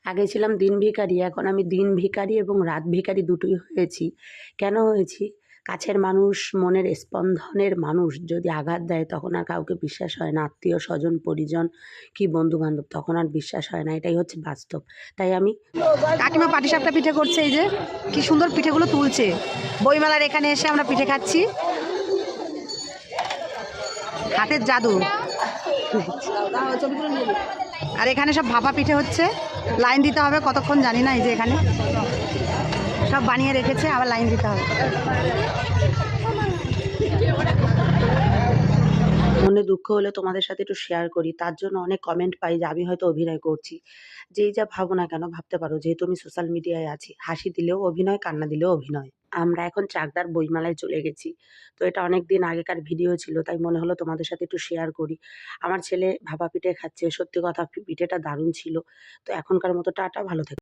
আগে ছিলাম দিন ভিখারি, এখন আমি দিন ভিখারি এবং রাত ভিখারি দুটোই হয়েছি। কেন হয়েছি? কাছের মানুষ, মনের স্পন্দনের মানুষ যদি আঘাত দেয় তখন আর কাউকে বিশ্বাস হয় না। আত্মীয়-স্বজন, পরিজন কি বন্ধু-বান্ধব তখন আর বিশ্বাস হয় না। এটাই হচ্ছে বাস্তব। তাই আমি কাকিমা পাটিসাপটা পিঠে করছে, এই যে কি সুন্দর পিঠেগুলো তুলছে। বইমেলার এখানে এসে আমরা পিঠে খাচ্ছি, হাতের জাদু। আর এখানে সব ভাপা পিঠে হচ্ছে, লাইন দিতে হবে কতক্ষণ জানি না। এই যে এখানে সব বানিয়ে রেখেছে, আবার লাইন দিতে হবে। মনে দুঃখ হলে তোমাদের সাথে একটু শেয়ার করি। তার জন্য অনেক কমেন্ট পাই যে আমি হয়তো অভিনয় করছি। যেই যা ভাবো না কেন ভাবতে পারো, যেহেতু আমি সোশ্যাল মিডিয়ায় আছি। হাসি দিলেও অভিনয়, কান্না দিলেও অভিনয়। আমরা এখন চাকদার বইমেলায় চলে গেছি। তো এটা অনেকদিন আগেকার ভিডিও ছিল, তাই মনে হলো তোমাদের সাথে একটু শেয়ার করি। আমার ছেলে ভাপা পিঠে খাচ্ছে। সত্যি কথা পিঠেটা দারুণ ছিল। তো এখনকার মতো টাটা, ভালো থেকো।